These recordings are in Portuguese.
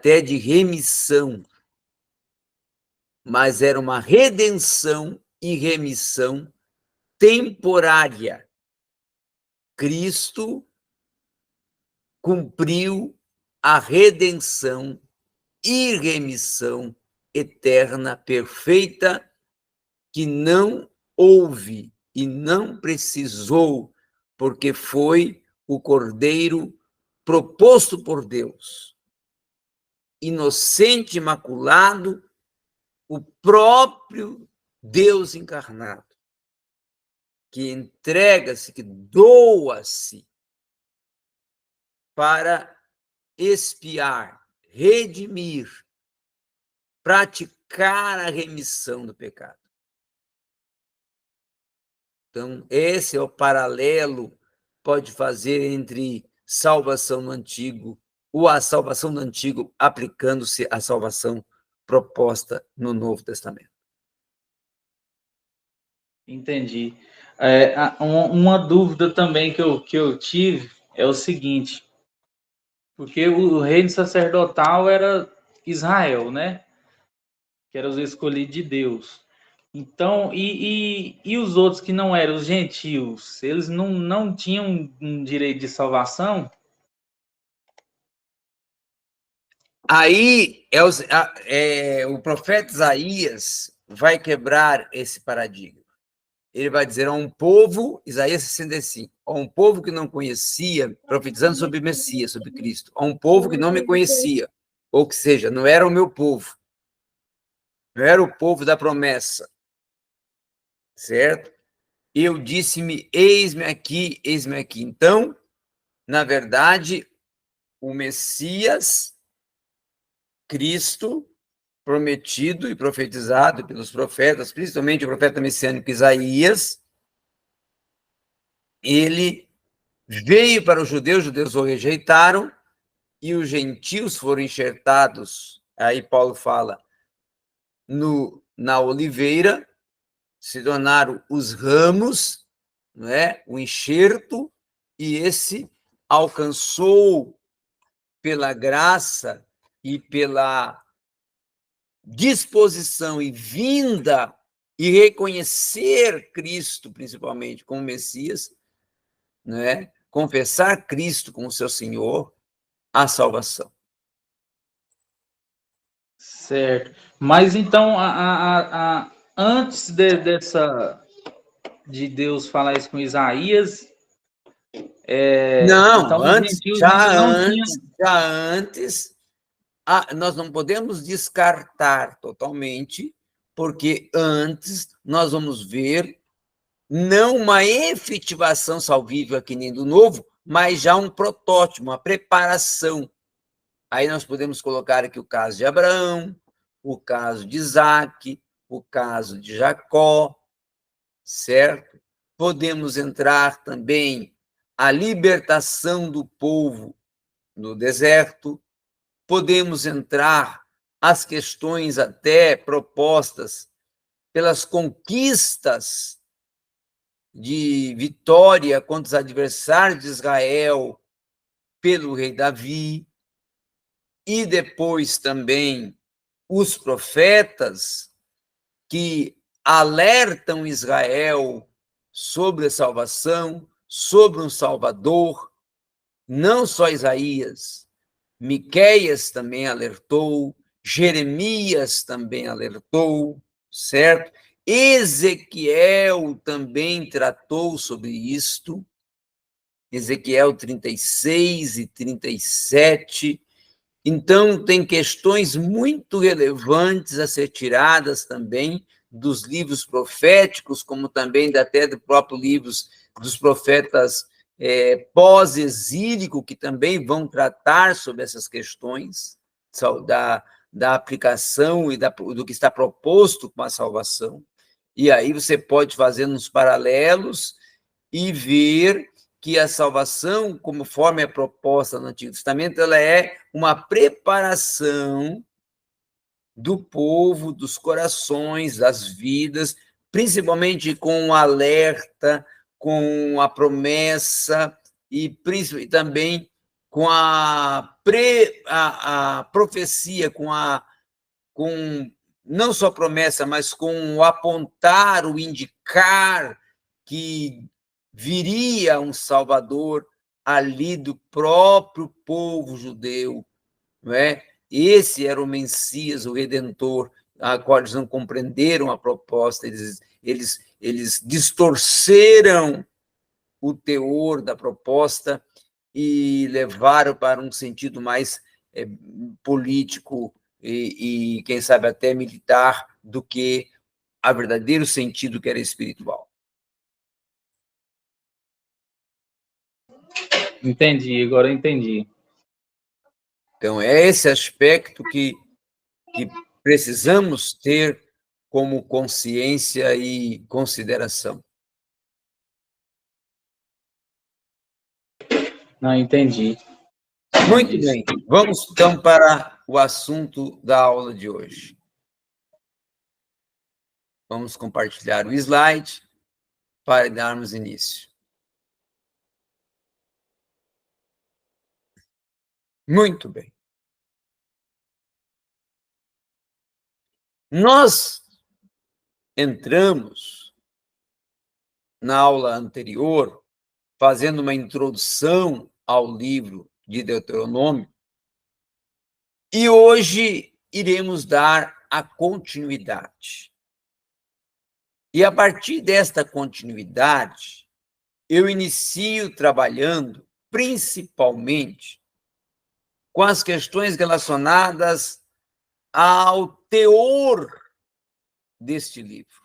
até de remissão, mas era uma redenção e remissão temporária. Cristo cumpriu a redenção e remissão eterna, perfeita, que não houve e não precisou, porque foi o Cordeiro proposto por Deus, inocente, imaculado, o próprio Deus encarnado, que entrega-se, que doa-se para expiar, redimir, praticar a remissão do pecado. Então, esse é o paralelo que pode fazer entre salvação no Antigo, ou a salvação no Antigo aplicando-se à salvação proposta no Novo Testamento. Entendi. Uma dúvida também que eu tive é o seguinte, porque o reino sacerdotal era Israel, né? Que eram os escolhidos de Deus. Então, e os outros que não eram os gentios, eles não tinham um direito de salvação? Aí o profeta Isaías vai quebrar esse paradigma. Ele vai dizer a um povo, Isaías 65, a um povo que não conhecia, profetizando sobre o Messias, sobre Cristo, a um povo que não me conhecia, ou que seja, não era o meu povo, não era o povo da promessa, certo? Eu disse-me, eis-me aqui, eis-me aqui. Então, na verdade, o Messias, Cristo, prometido e profetizado pelos profetas, principalmente o profeta messiânico Isaías, ele veio para os judeus o rejeitaram, e os gentios foram enxertados, aí Paulo fala, na oliveira, se tornaram os ramos, não é? O enxerto, e esse alcançou, pela graça e pela disposição e vinda e reconhecer Cristo, principalmente, como Messias, né? Confessar Cristo como seu Senhor, a salvação. Certo. Mas então, antes de Deus falar isso com Isaías, Não, então os antes, gentios ainda não tinham. já antes, nós não podemos descartar totalmente, porque antes nós vamos ver não uma efetivação salvífica que nem do novo, mas já um protótipo, uma preparação. Aí nós podemos colocar aqui o caso de Abraão, o caso de Isaac, o caso de Jacó, certo? Podemos entrar também a libertação do povo no deserto, podemos entrar as questões até propostas pelas conquistas de vitória contra os adversários de Israel pelo rei Davi, e depois também os profetas que alertam Israel sobre a salvação, sobre um Salvador, não só Isaías, Miqueias também alertou, Jeremias também alertou, certo? Ezequiel também tratou sobre isto, Ezequiel 36 e 37. Então, tem questões muito relevantes a ser tiradas também dos livros proféticos, como também até do próprio livro dos profetas pós-exílico, que também vão tratar sobre essas questões da aplicação e do que está proposto com a salvação. E aí você pode fazer uns paralelos e ver que a salvação, conforme é proposta no Antigo Testamento, ela é uma preparação do povo, dos corações, das vidas, principalmente com o alerta, com a promessa e também com a profecia, com não só promessa, mas com o apontar, o indicar que viria um Salvador ali do próprio povo judeu, não é? Esse era o Messias, o Redentor, a qual eles não compreenderam a proposta, eles distorceram o teor da proposta e levaram para um sentido mais político e, quem sabe, até militar, do que a verdadeiro sentido que era espiritual. Entendi, agora eu entendi. Então, é esse aspecto que precisamos ter como consciência e consideração. Não, entendi. Muito bem. Vamos, então, para o assunto da aula de hoje. Vamos compartilhar o slide para darmos início. Muito bem. Nós entramos na aula anterior fazendo uma introdução ao livro de Deuteronômio e hoje iremos dar a continuidade. E a partir desta continuidade, eu inicio trabalhando principalmente com as questões relacionadas ao teor deste livro.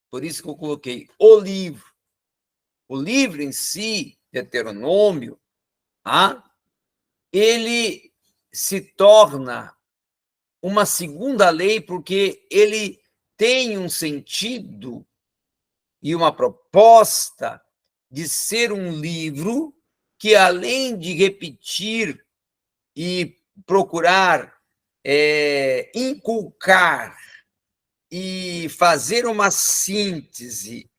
Por isso que eu coloquei o livro. O livro em si, Deuteronômio, ele se torna uma segunda lei porque ele tem um sentido e uma proposta de ser um livro que, além de repetir e procurar inculcar e fazer uma síntese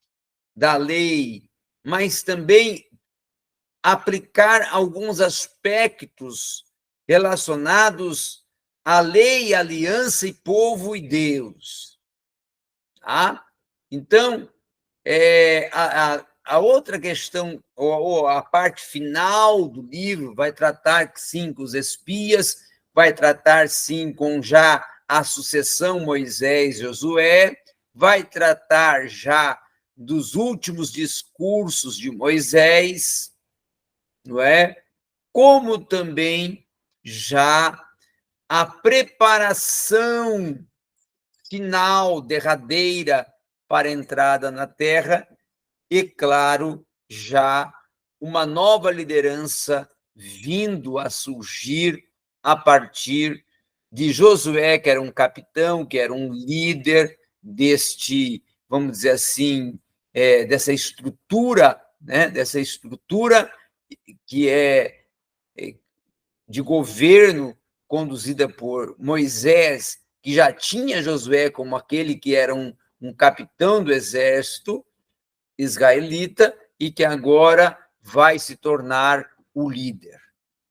da lei, mas também aplicar alguns aspectos relacionados à lei, aliança e povo e Deus. Tá? Então, a outra questão, ou a parte final do livro, vai tratar, sim, com os espias, vai tratar, sim, com já a sucessão Moisés e Josué, vai tratar já dos últimos discursos de Moisés, não é? Como também já a preparação final, derradeira, para a entrada na Terra, e, claro, já uma nova liderança vindo a surgir a partir de Josué, que era um capitão, que era um líder deste, vamos dizer assim, dessa estrutura, né? Dessa estrutura que é de governo conduzida por Moisés, que já tinha Josué como aquele que era um capitão do exército israelita e que agora vai se tornar o líder,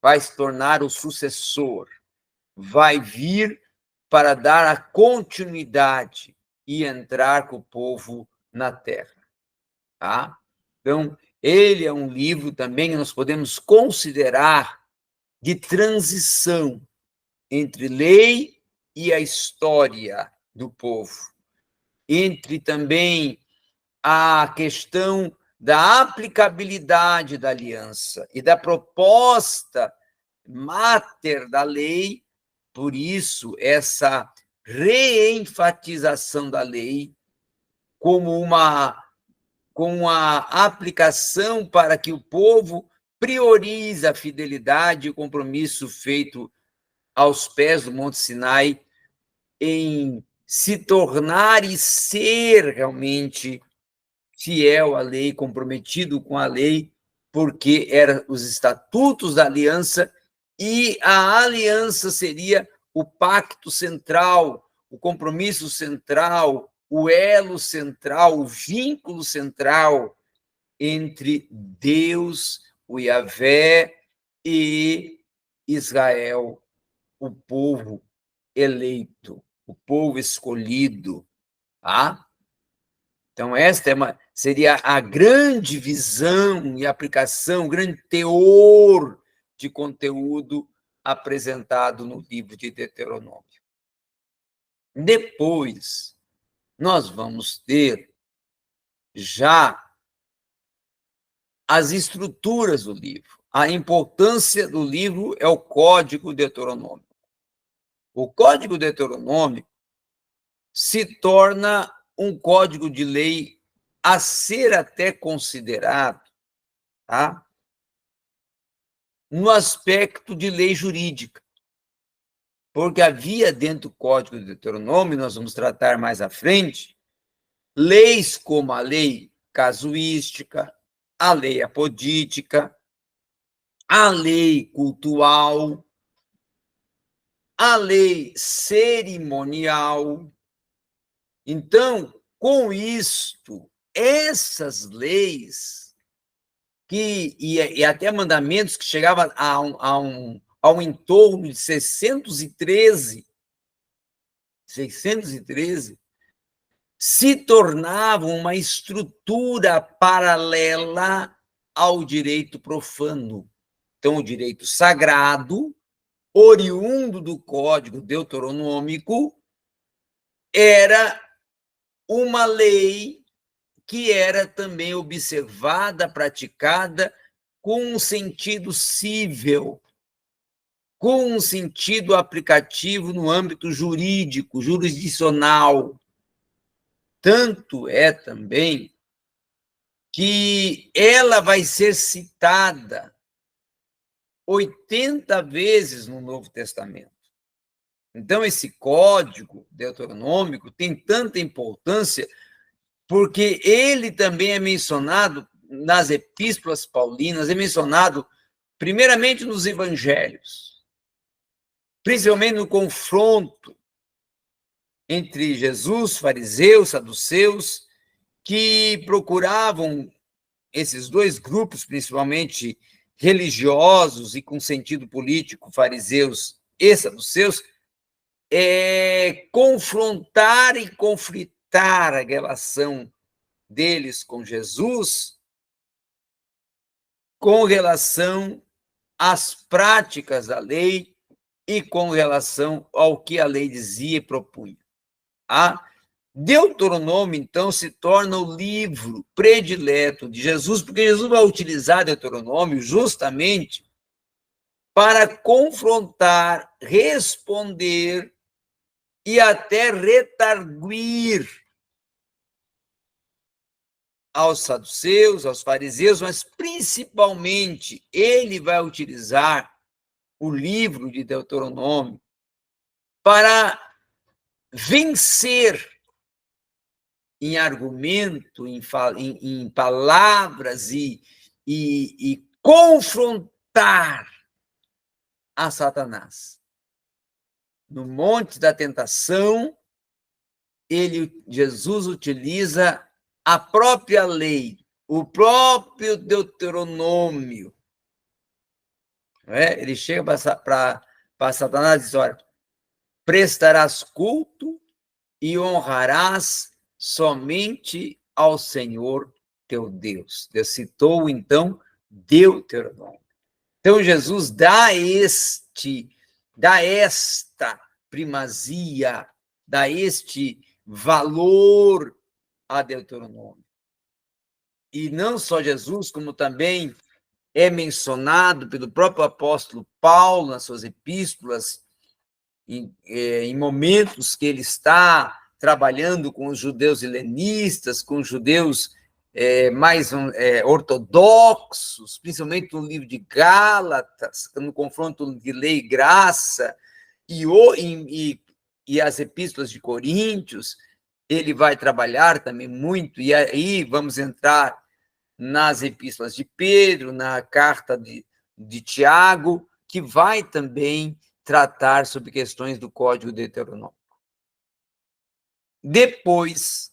vai se tornar o sucessor, vai vir para dar a continuidade e entrar com o povo na terra. Tá? Então, ele é um livro também que nós podemos considerar de transição entre lei e a história do povo, entre também a questão da aplicabilidade da aliança e da proposta máter da lei, por isso essa reenfatização da lei como com a aplicação para que o povo priorize a fidelidade e o compromisso feito aos pés do Monte Sinai em se tornar e ser realmente fiel à lei, comprometido com a lei, porque eram os estatutos da aliança, e a aliança seria o pacto central, o compromisso central, o elo central, o vínculo central entre Deus, o Yahvé, e Israel, o povo eleito, o povo escolhido, tá? Então, esta seria a grande visão e aplicação, o grande teor de conteúdo apresentado no livro de Deuteronômio. Depois, nós vamos ter já as estruturas do livro. A importância do livro é o Código Deuteronômico. O Código Deuteronômico se torna um código de lei a ser até considerado, tá? No aspecto de lei jurídica. Porque havia dentro do Código de Deuteronômio, nós vamos tratar mais à frente, leis como a lei casuística, a lei apodítica, a lei cultual, a lei cerimonial. Então, com isto, essas leis e até mandamentos que chegavam ao entorno de 613, se tornavam uma estrutura paralela ao direito profano. Então, o direito sagrado, oriundo do Código Deuteronômico, era uma lei que era também observada, praticada com um sentido cível, com um sentido aplicativo no âmbito jurídico, jurisdicional. Tanto é também que ela vai ser citada 80 vezes no Novo Testamento. Então, esse código deuteronômico tem tanta importância porque ele também é mencionado nas epístolas paulinas, é mencionado primeiramente nos evangelhos, principalmente no confronto entre Jesus, fariseus, saduceus, que procuravam, esses dois grupos, principalmente religiosos e com sentido político, fariseus e saduceus, confrontar e conflitar a relação deles com Jesus com relação às práticas da lei e com relação ao que a lei dizia e propunha. A Deuteronômio, então, se torna o livro predileto de Jesus, porque Jesus vai utilizar Deuteronômio justamente para confrontar, responder e até redarguir aos saduceus, aos fariseus, mas principalmente ele vai utilizar o livro de Deuteronômio para vencer em argumento, em palavras e confrontar a Satanás. No Monte da Tentação, Jesus utiliza a própria lei, o próprio Deuteronômio. Ele chega para Satanás e diz: olha, prestarás culto e honrarás somente ao Senhor teu Deus. Deus citou, então, Deuteronômio. Então, Jesus dá esta primazia, dá este valor a Deuteronômio. E não só Jesus, como também é mencionado pelo próprio apóstolo Paulo nas suas epístolas, em momentos que ele está trabalhando com os judeus helenistas, com os judeus mais ortodoxos, principalmente no livro de Gálatas, no confronto de lei e graça, e as epístolas de Coríntios, ele vai trabalhar também muito, e aí vamos entrar nas epístolas de Pedro, na carta de Tiago, que vai também tratar sobre questões do Código Deuteronômico. Depois,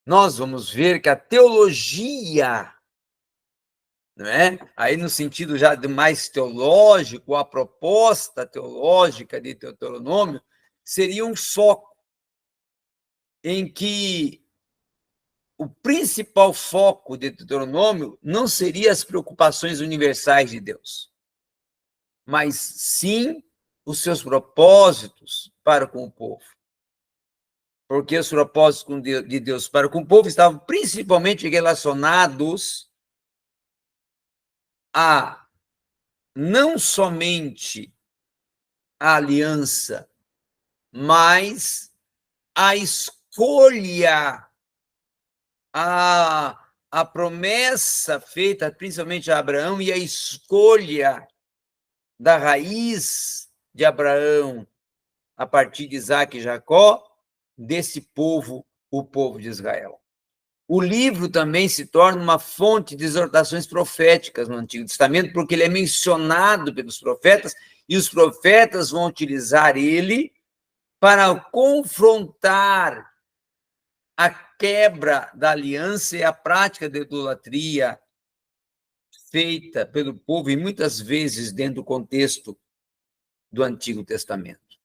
nós vamos ver que a teologia, não é? Aí, no sentido já mais teológico, a proposta teológica de Deuteronômio seria um foco em que o principal foco de Deuteronômio não seria as preocupações universais de Deus, mas sim os seus propósitos para com o povo. Porque os propósitos de Deus para com o povo estavam principalmente relacionados a não somente a aliança, mas a escolha, a promessa feita principalmente a Abraão e a escolha da raiz de Abraão a partir de Isaac e Jacó, desse povo, o povo de Israel. O livro também se torna uma fonte de exortações proféticas no Antigo Testamento, porque ele é mencionado pelos profetas, e os profetas vão utilizar ele para confrontar a quebra da aliança e a prática da idolatria feita pelo povo, e muitas vezes dentro do contexto do Antigo Testamento,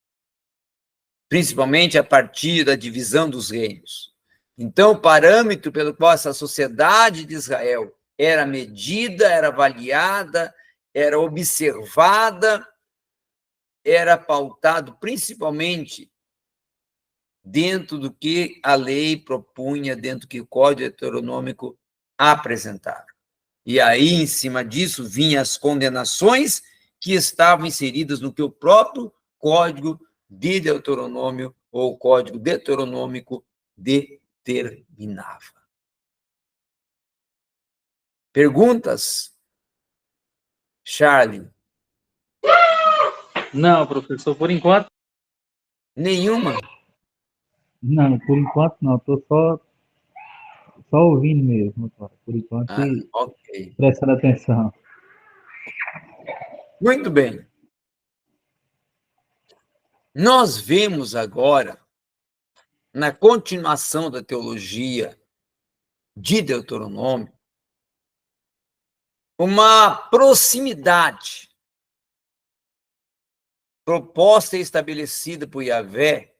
principalmente a partir da divisão dos reinos. Então, o parâmetro pelo qual essa sociedade de Israel era medida, era avaliada, era observada, era pautado principalmente dentro do que a lei propunha, dentro do que o Código Deuteronômico apresentava. E aí, em cima disso, vinham as condenações que estavam inseridas no que o próprio Código de Deuteronômio, ou Código Deuteronômico, determinava. Perguntas? Charlie? Não, professor, por enquanto. Nenhuma? Não, por enquanto não. Estou só ouvindo mesmo, cara. Por enquanto, e Ok. prestando atenção. Muito bem. Nós vemos agora, na continuação da teologia de Deuteronômio, uma proximidade proposta e estabelecida por Yahvé,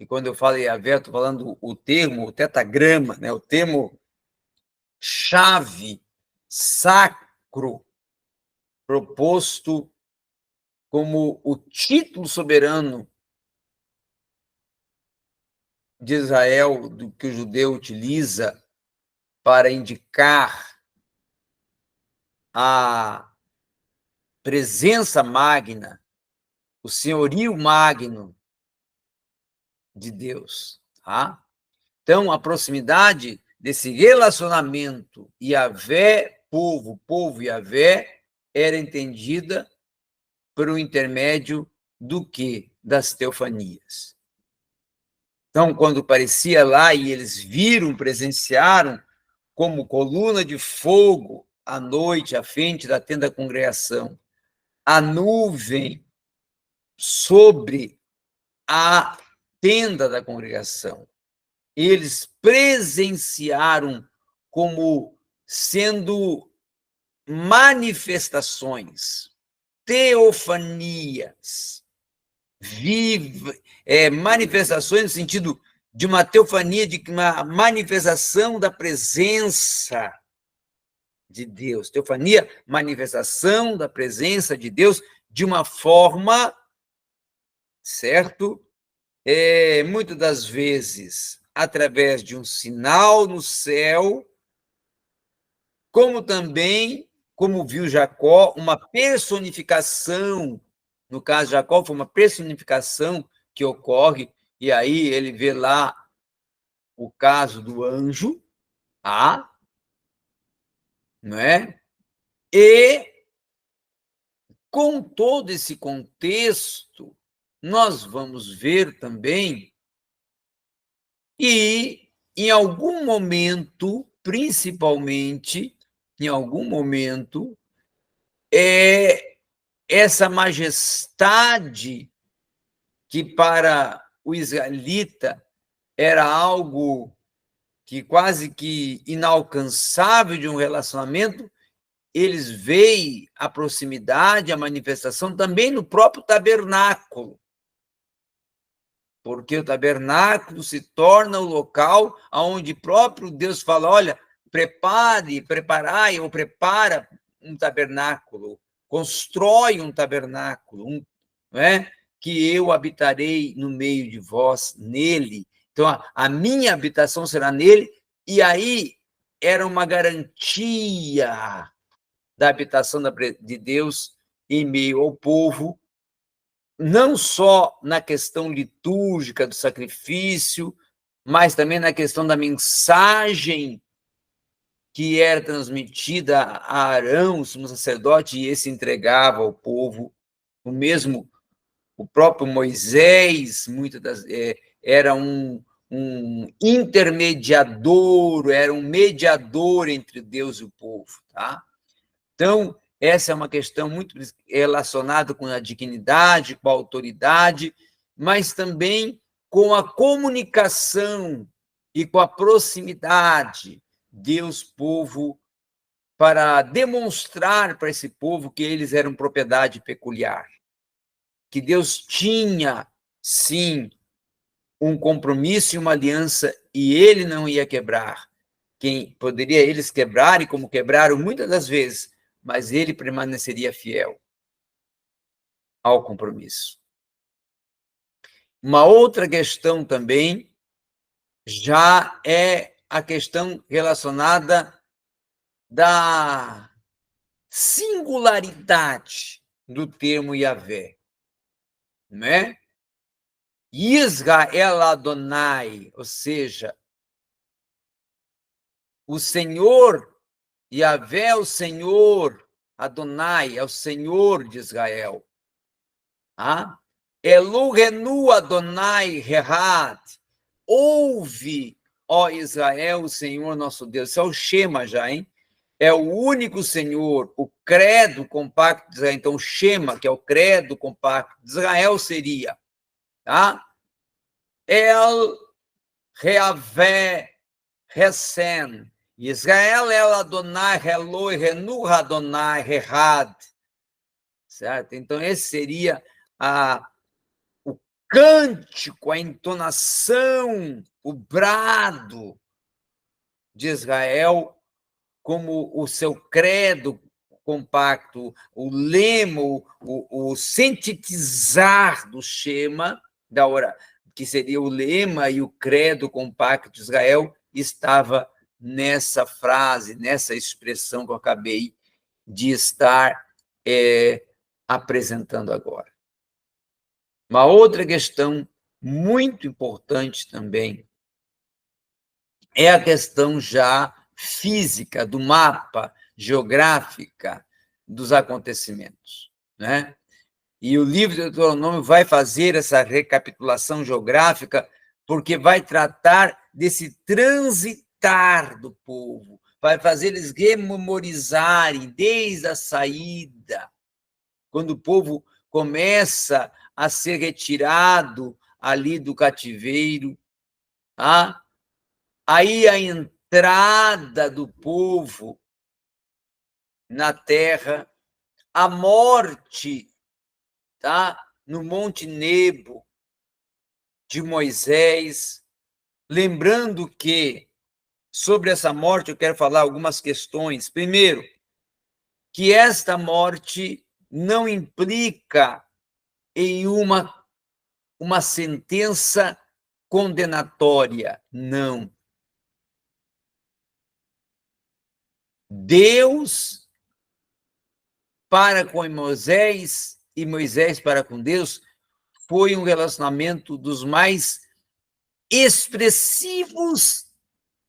e quando eu falo Yahvé, eu estou falando o termo, o tetagrama, né? O termo chave, sacro, proposto como o título soberano de Israel, do que o judeu utiliza para indicar a presença magna, o senhorio magno de Deus. Tá? Então, a proximidade desse relacionamento Yahvé, povo Yahvé, era entendida por um intermédio do quê? Das teofanias. Então, quando aparecia lá e eles viram, presenciaram, como coluna de fogo à noite, à frente da tenda da congregação, a nuvem sobre a tenda da congregação. Eles presenciaram como sendo manifestações, teofanias, manifestações no sentido de uma teofania, de uma manifestação da presença de Deus. Teofania, manifestação da presença de Deus de uma forma, certo? Muitas das vezes através de um sinal no céu, como também, como viu Jacó, uma personificação. No caso de Jacó, foi uma personificação que ocorre, e aí ele vê lá o caso do anjo, não é? E, com todo esse contexto, nós vamos ver também que, em algum momento, principalmente, em algum momento, essa majestade que para o israelita era algo que quase que inalcançável de um relacionamento, eles veem a proximidade, a manifestação também no próprio tabernáculo. Porque o tabernáculo se torna o local onde próprio Deus fala, olha, preparai ou prepara um tabernáculo, constrói um tabernáculo, não é? Que eu habitarei no meio de vós, nele. Então, a minha habitação será nele, e aí era uma garantia da habitação de Deus em meio ao povo, não só na questão litúrgica do sacrifício, mas também na questão da mensagem que era transmitida a Arão, o sumo sacerdote, e esse entregava ao povo. O próprio Moisés, era um intermediador, era um mediador entre Deus e o povo, tá? Então, essa é uma questão muito relacionada com a dignidade, com a autoridade, mas também com a comunicação e com a proximidade Deus-povo, para demonstrar para esse povo que eles eram propriedade peculiar, que Deus tinha, sim, um compromisso e uma aliança, e ele não ia quebrar. Quem poderia eles quebrar, e como quebraram muitas das vezes, mas ele permaneceria fiel ao compromisso. Uma outra questão também já é a questão relacionada da singularidade do termo Yahvé, né? Israel Adonai, ou seja, o Senhor, Yahvé é o Senhor, Adonai é o Senhor de Israel. Ah? Elohenu Adonai Herad, ouve, ó Israel, o Senhor nosso Deus. Isso é o Shema já, hein? É o único Senhor, o credo compacto de Israel. Então, o Shema, que é o credo compacto de Israel, seria, tá? El Reavé Resen. Israel El Adonai Eloi Renu Adonai Herad. Certo? Então, esse seria o cântico, a entonação, o brado de Israel como o seu credo compacto, o lema, o sintetizar do Shema, que seria o lema e o credo compacto de Israel, estava nessa frase, nessa expressão que eu acabei de estar apresentando agora. Uma outra questão muito importante também é a questão já física, do mapa, geográfica dos acontecimentos, né? E o livro de Deuteronômio vai fazer essa recapitulação geográfica, porque vai tratar desse transitar do povo, vai fazer eles rememorizarem desde a saída, quando o povo começa a ser retirado ali do cativeiro, tá? Aí a entrada do povo na terra, a morte, tá? No Monte Nebo de Moisés, lembrando que sobre essa morte eu quero falar algumas questões. Primeiro, que esta morte não implica em uma sentença condenatória, não. Deus para com Moisés e Moisés para com Deus foi um relacionamento dos mais expressivos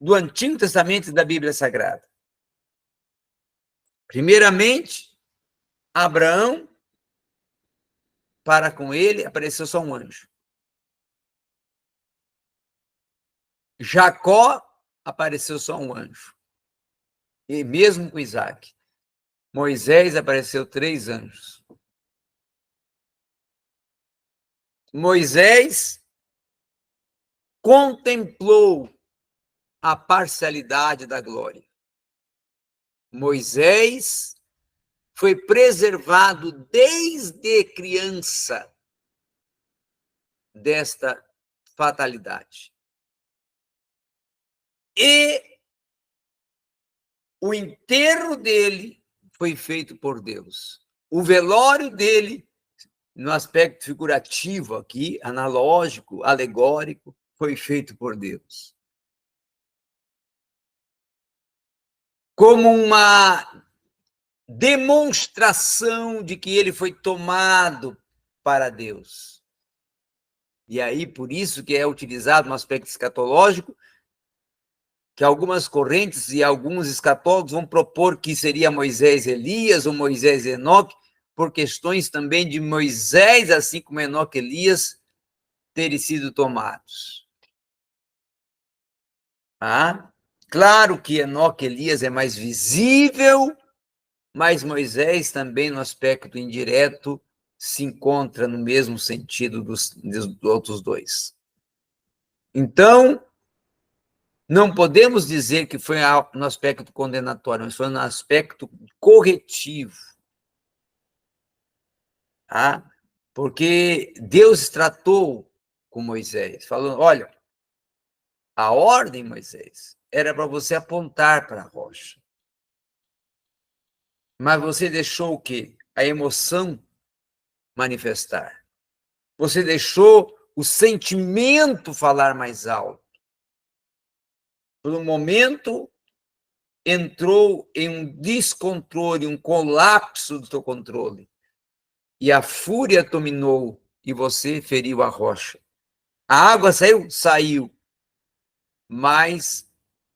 do Antigo Testamento e da Bíblia Sagrada. Primeiramente, Abraão, para com ele, apareceu só um anjo. Jacó, apareceu só um anjo. E mesmo com Isaac. Moisés, apareceu 3 anjos. Moisés contemplou a parcialidade da glória. Moisés foi preservado desde criança desta fatalidade. E o enterro dele foi feito por Deus. O velório dele, no aspecto figurativo aqui, analógico, alegórico, foi feito por Deus. Como uma demonstração de que ele foi tomado para Deus. E aí, por isso que é utilizado no aspecto escatológico, que algumas correntes e alguns escatólogos vão propor que seria Moisés Elias ou Moisés Enoque, por questões também de Moisés, assim como Enoque e Elias, terem sido tomados. Claro que Enoque e Elias é mais visível, mas Moisés também, no aspecto indireto, se encontra no mesmo sentido dos outros dois. Então, não podemos dizer que foi no aspecto condenatório, mas foi no aspecto corretivo. Porque Deus tratou com Moisés, falando, olha, a ordem, Moisés, era para você apontar para a rocha. Mas você deixou o quê? A emoção manifestar. Você deixou o sentimento falar mais alto. Por um momento, entrou em um descontrole, um colapso do teu controle. E a fúria dominou e você feriu a rocha. A água saiu? Saiu. Mas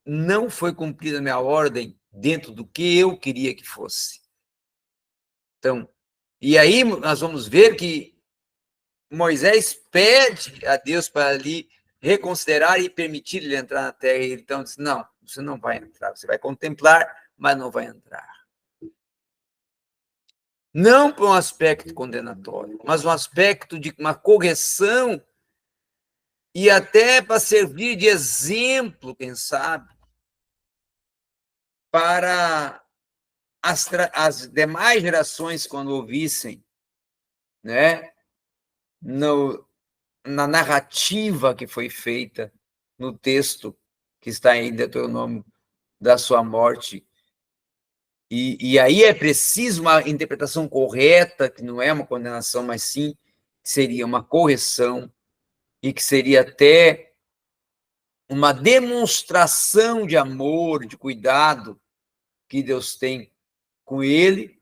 não foi cumprida a minha ordem dentro do que eu queria que fosse. Então, e aí nós vamos ver que Moisés pede a Deus para ali reconsiderar e permitir ele entrar na terra. E então diz, não, você não vai entrar, você vai contemplar, mas não vai entrar. Não por um aspecto condenatório, mas um aspecto de uma correção e até para servir de exemplo, quem sabe, para as demais gerações, quando ouvissem, né, na narrativa que foi feita no texto que está em Deuteronômio da sua morte. E aí é preciso uma interpretação correta, que não é uma condenação, mas sim seria uma correção e que seria até uma demonstração de amor, de cuidado que Deus tem com ele,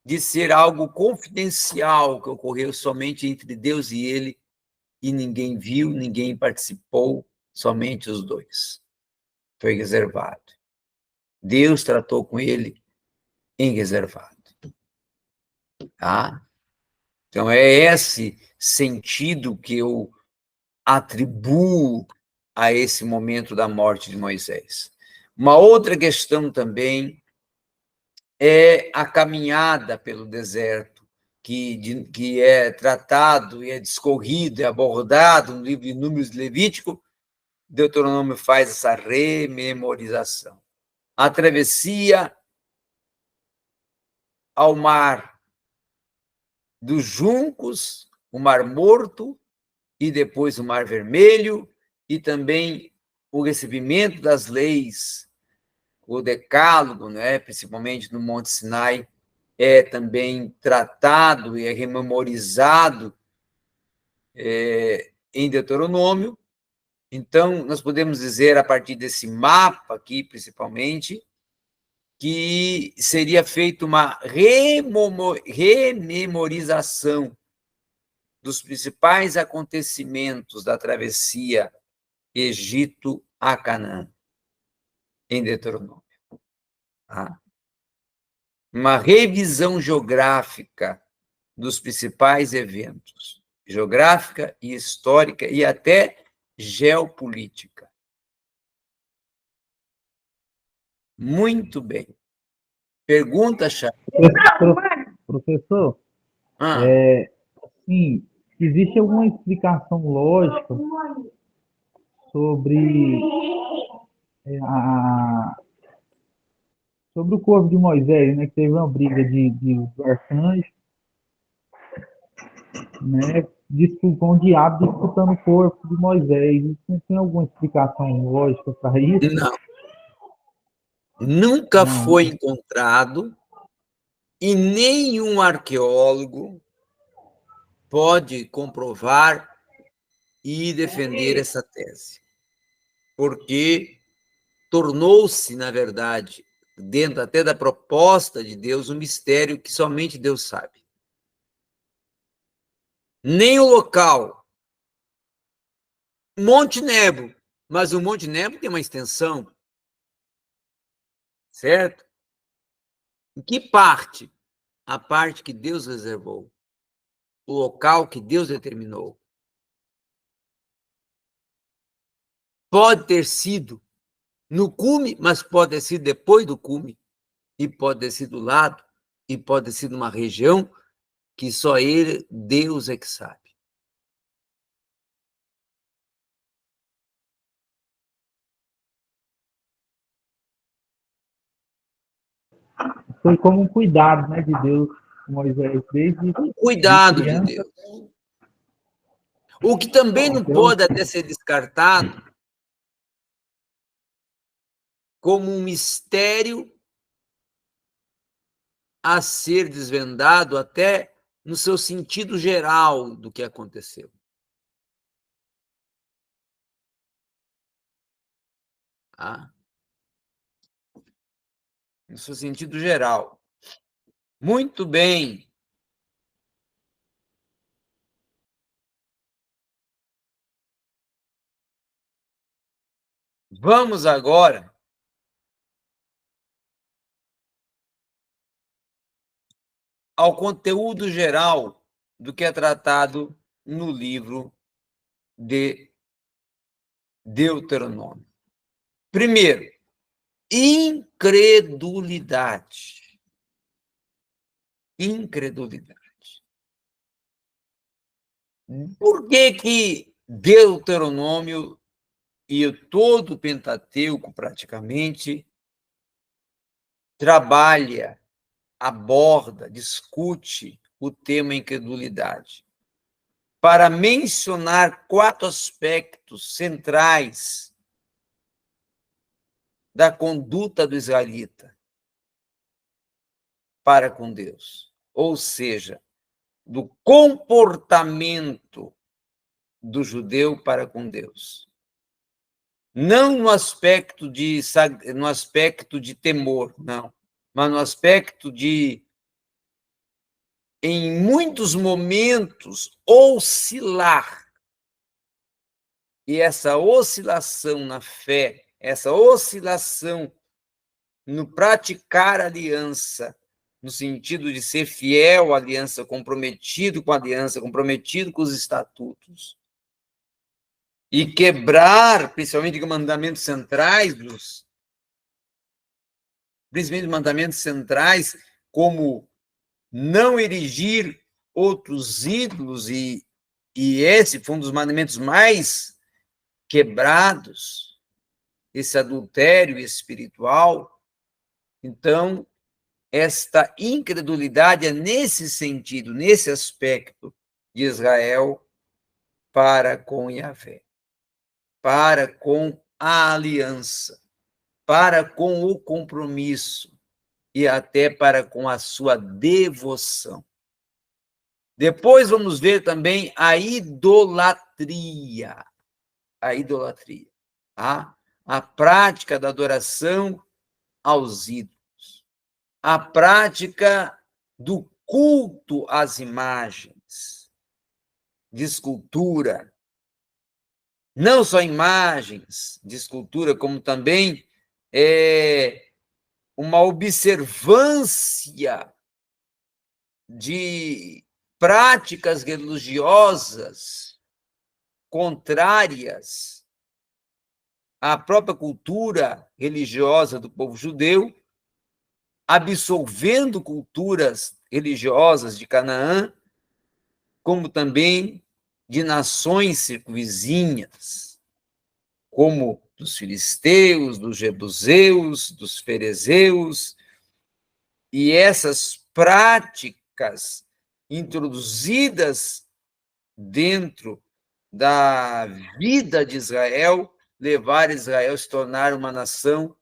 de ser algo confidencial que ocorreu somente entre Deus e ele, e ninguém viu, ninguém participou, somente os dois. Foi reservado. Deus tratou com ele em reservado. Então, é esse sentido que eu atribuo a esse momento da morte de Moisés. Uma outra questão também é a caminhada pelo deserto, que é tratado e é discorrido, é abordado no livro de Números Levítico. Deuteronômio faz essa rememorização. A travessia ao mar dos juncos, o Mar Morto, e depois o Mar Vermelho, e também o recebimento das leis, o Decálogo, né, principalmente no Monte Sinai, é também tratado e é rememorizado em Deuteronômio. Então, nós podemos dizer, a partir desse mapa aqui, principalmente, que seria feita uma rememorização dos principais acontecimentos da travessia Egito a Canaã, em Deuteronômio. Uma revisão geográfica dos principais eventos, geográfica e histórica e até geopolítica. Muito bem. Pergunta, Chá. Professor, assim, existe alguma explicação lógica sobre sobre o corpo de Moisés, né? Que teve uma briga de arcanjos, né? Com o diabo disputando o corpo de Moisés. Tem alguma explicação lógica para isso? Não, nunca Não, foi encontrado e nenhum arqueólogo pode comprovar e defender essa tese, porque tornou-se, na verdade, dentro até da proposta de Deus, um mistério que somente Deus sabe. Nem o local, Monte Nebo, mas o Monte Nebo tem uma extensão, certo? Em que parte? A parte que Deus reservou, o local que Deus determinou. Pode ter sido no cume, mas pode ter sido depois do cume, e pode ter sido do lado, e pode ter sido uma região que só ele, Deus é que sabe. foi como um cuidado, né, de Deus com Moisés desde Cuidado de criança Deus. O que também não até o pode até ser descartado como um mistério a ser desvendado até no seu sentido geral do que aconteceu. Tá? No seu sentido geral. Muito bem. Vamos agora ao conteúdo geral do que é tratado no livro de Deuteronômio. Primeiro, incredulidade. Incredulidade. Por que que Deuteronômio e todo o Pentateuco, praticamente, trabalha, aborda, discute o tema incredulidade? Para mencionar 4 aspectos centrais da conduta do israelita para com Deus, ou seja, do comportamento do judeu para com Deus. Não no aspecto de temor, não, mas no aspecto de, em muitos momentos, oscilar. E essa oscilação na fé, essa oscilação no praticar a aliança, no sentido de ser fiel à aliança, comprometido com a aliança, comprometido com os estatutos, e quebrar, principalmente, mandamentos centrais, principalmente mandamentos centrais, como não erigir outros ídolos, e esse foi um dos mandamentos mais quebrados, esse adultério espiritual. Então, esta incredulidade é nesse sentido, nesse aspecto de Israel para com Yahvé, para com a aliança, para com o compromisso e até para com a sua devoção. Depois vamos ver também a idolatria. A idolatria, tá? A prática da adoração aos ídolos. A prática do culto às imagens, de escultura. Não só imagens de escultura, como também uma observância de práticas religiosas contrárias à própria cultura religiosa do povo judeu, absorvendo culturas religiosas de Canaã, como também de nações circunvizinhas, como dos filisteus, dos jebuseus, dos ferezeus, E essas práticas introduzidas dentro da vida de Israel levaram Israel a se tornar uma nação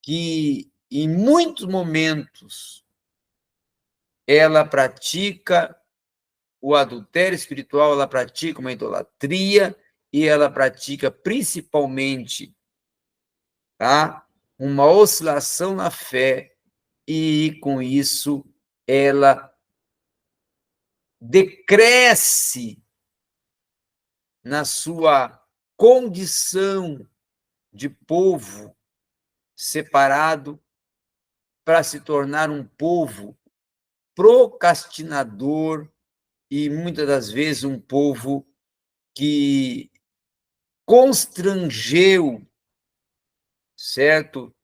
que, em muitos momentos, ela pratica o adultério espiritual, ela pratica uma idolatria e ela pratica principalmente, tá, uma oscilação na fé, e com isso ela decresce na sua condição de povo separado para se tornar um povo procrastinador e, muitas das vezes, um povo que constrangeu, certo,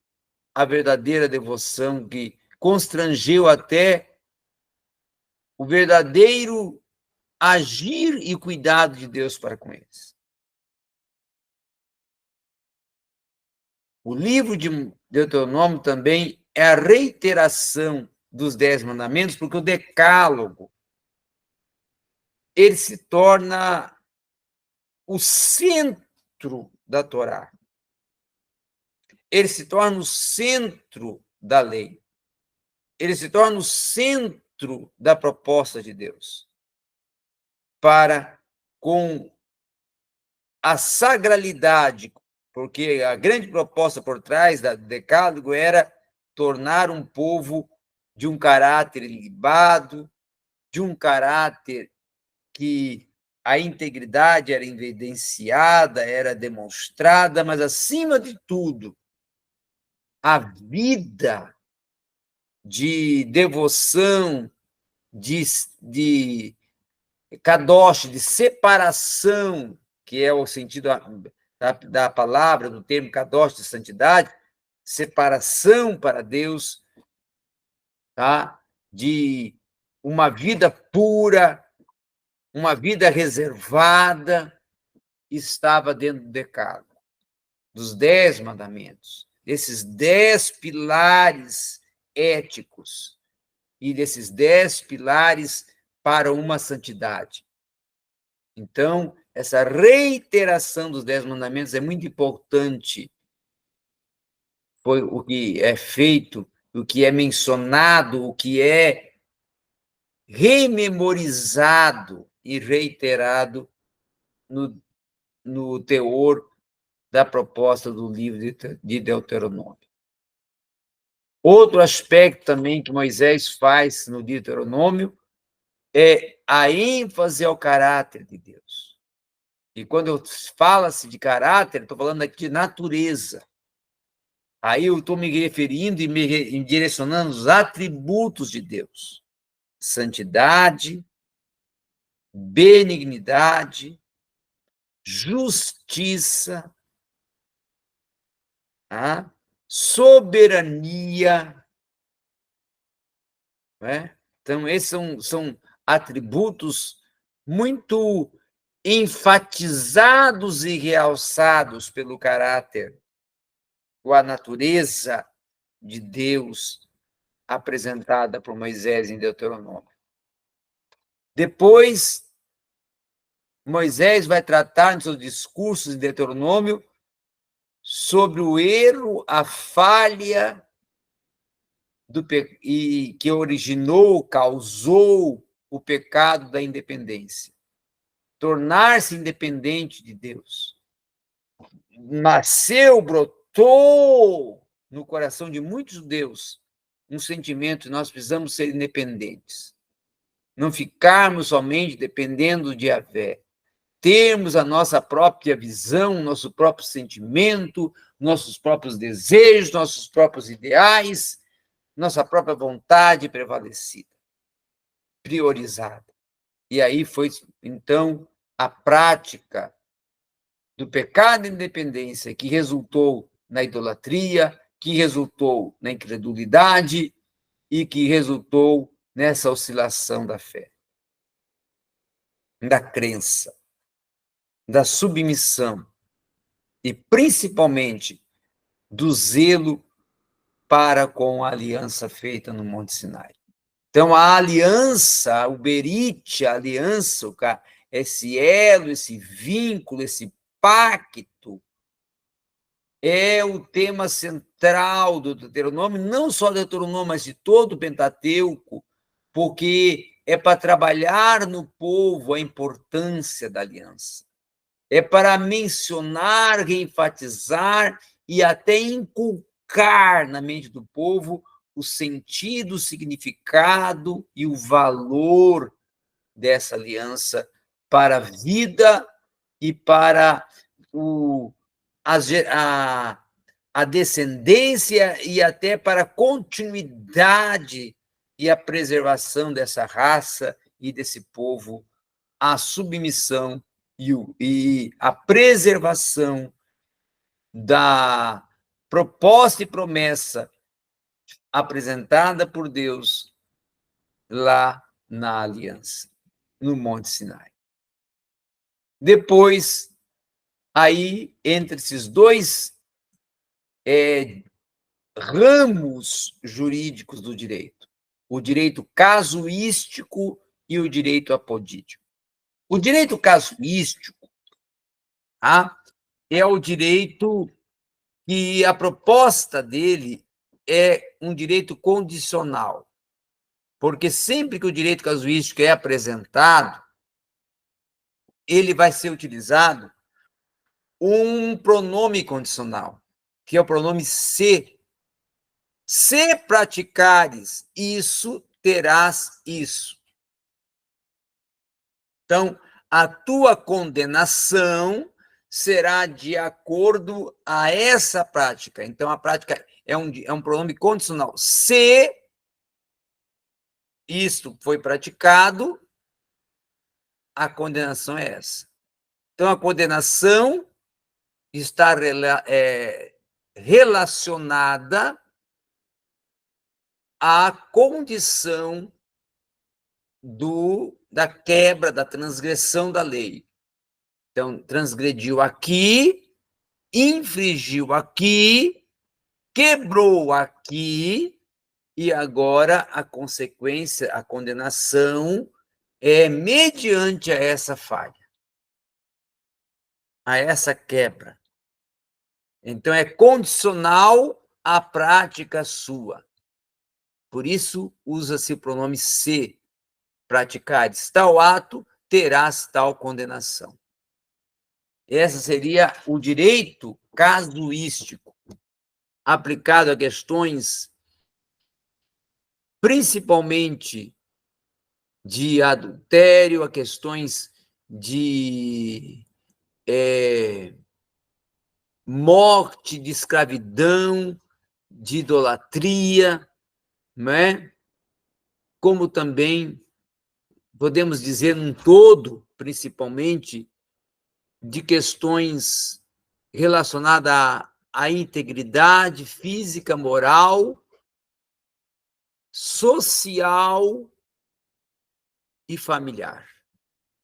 a verdadeira devoção, que constrangeu até o verdadeiro agir e cuidado de Deus para com eles. O livro de Deuteronômio também é a reiteração dos 10 mandamentos, porque o decálogo ele se torna o centro da Torá. Ele se torna o centro da lei. Ele se torna o centro da proposta de Deus para com a sagralidade, porque a grande proposta por trás do decálogo era tornar um povo de um caráter ilibado, de um caráter que a integridade era evidenciada, era demonstrada, mas, acima de tudo, a vida de devoção, de kadosh, de separação, que é o sentido da palavra, do termo kadosh, de santidade, separação para Deus, tá? De uma vida pura, uma vida reservada, estava dentro do decálogo, dos 10 mandamentos, desses 10 pilares éticos e desses 10 pilares para uma santidade. Então, essa reiteração dos 10 mandamentos é muito importante. Foi o que é feito, o que é mencionado, o que é rememorizado e reiterado no teor da proposta do livro de Deuteronômio. Outro aspecto também que Moisés faz no Deuteronômio é a ênfase ao caráter de Deus. E quando fala-se de caráter, estou falando aqui de natureza. Aí eu estou me referindo e me direcionando os atributos de Deus: santidade, benignidade, justiça, tá? Soberania. Né? Então, esses são atributos muito enfatizados e realçados pelo caráter, ou a natureza de Deus apresentada por Moisés em Deuteronômio. Depois, Moisés vai tratar em seus discursos em Deuteronômio sobre o erro, a falha e que originou, causou o pecado da independência. Tornar-se independente de Deus. Nasceu, brotou no coração de muitos judeus um sentimento de nós precisamos ser independentes. Não ficarmos somente dependendo de Yahvé. Termos a nossa própria visão, nosso próprio sentimento, nossos próprios desejos, nossos próprios ideais, nossa própria vontade prevalecida, priorizada. E aí foi, então, a prática do pecado de independência que resultou na idolatria, que resultou na incredulidade e que resultou nessa oscilação da fé, da crença, da submissão e, principalmente, do zelo para com a aliança feita no Monte Sinai. Então, a aliança, o berite, a aliança, esse elo, esse vínculo, esse pacto, é o tema central do Deuteronômio, não só do Deuteronômio, mas de todo o Pentateuco, porque é para trabalhar no povo a importância da aliança. É para mencionar, reenfatizar e até inculcar na mente do povo o sentido, o significado e o valor dessa aliança para a vida e para a descendência e até para a continuidade e a preservação dessa raça e desse povo, a submissão e a preservação da proposta e promessa apresentada por Deus lá na aliança, no Monte Sinai. Depois, aí, entre esses dois ramos jurídicos do direito, o direito casuístico e o direito apodítico. O direito casuístico é o direito que a proposta dele é um direito condicional, porque sempre que o direito casuístico é apresentado, ele vai ser utilizado um pronome condicional, que é o pronome se. Se praticares isso, terás isso. Então, a tua condenação será de acordo a essa prática. Então, a prática é um pronome condicional. Se isto foi praticado, a condenação é essa. Então, a condenação está relacionada à condição da quebra, da transgressão da lei. Então, transgrediu aqui, infringiu aqui, quebrou aqui, e agora a consequência, a condenação, é mediante a essa falha, a essa quebra. Então, é condicional à prática sua. Por isso, usa-se o pronome se. Praticares tal ato, terás tal condenação. Esse seria o direito casuístico, aplicado a questões principalmente de adultério, a questões de morte, de escravidão, de idolatria, né? Como também podemos dizer um todo, principalmente, de questões relacionadas à integridade física, moral, social e familiar.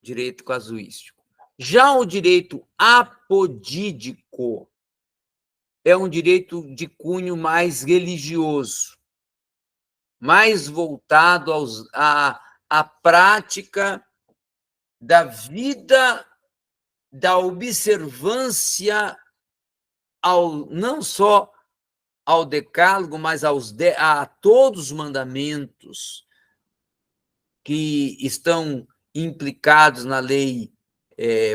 Direito casuístico. Já o direito apodídico é um direito de cunho mais religioso, mais voltado à prática da vida, da observância não só ao decálogo, mas a todos os mandamentos que estão implicados na lei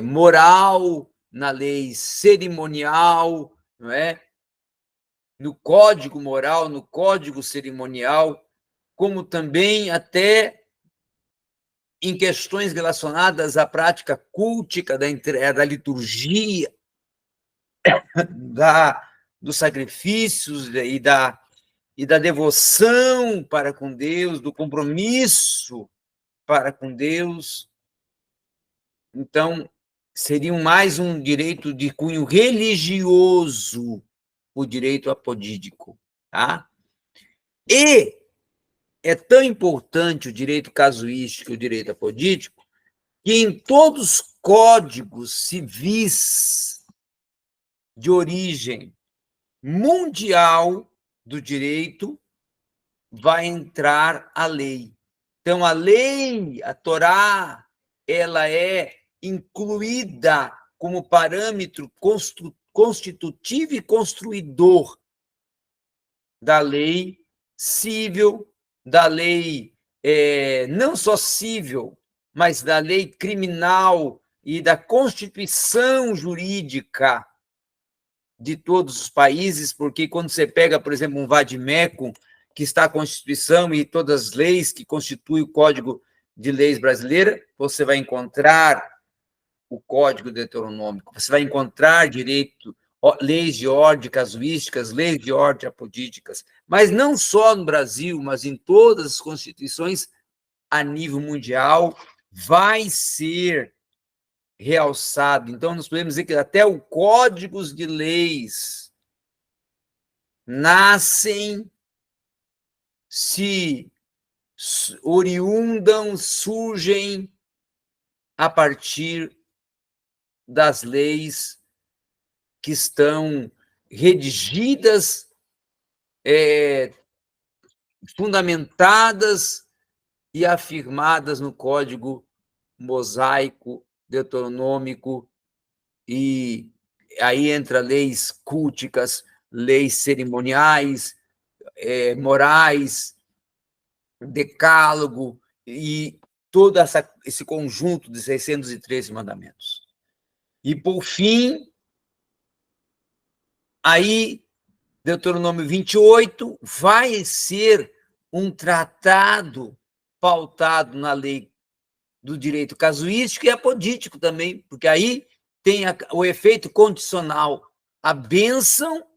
moral, na lei cerimonial, não é? No código moral, no código cerimonial, como também até em questões relacionadas à prática cultica da liturgia, dos sacrifícios e da devoção para com Deus, do compromisso para com Deus. Então, seria mais um direito de cunho religioso, o direito apodídico. Tá? E é tão importante o direito casuístico e o direito apodídico que em todos os códigos civis de origem mundial do direito vai entrar a lei. Então, a lei, a Torá, ela é incluída como parâmetro constitutivo e construidor da lei civil, da lei não só civil, mas da lei criminal e da constituição jurídica de todos os países, porque quando você pega, por exemplo, um vade-mecum, que está a Constituição e todas as leis que constituem o Código de Leis brasileira, você vai encontrar o Código Deuteronômico, você vai encontrar direito, leis de ordem casuísticas, leis de ordem apodíticas, mas não só no Brasil, mas em todas as constituições a nível mundial, vai ser realçado. Então, nós podemos dizer que até os códigos de leis nascem, se oriundam, surgem a partir das leis que estão redigidas, fundamentadas e afirmadas no Código Mosaico, Deuteronômico, e aí entra leis culticas, leis cerimoniais, morais, decálogo e todo esse conjunto de 613 mandamentos. E, por fim, aí, Deuteronômio 28 vai ser um tratado pautado na lei do direito casuístico e apodítico também, porque aí tem o efeito condicional, a bênção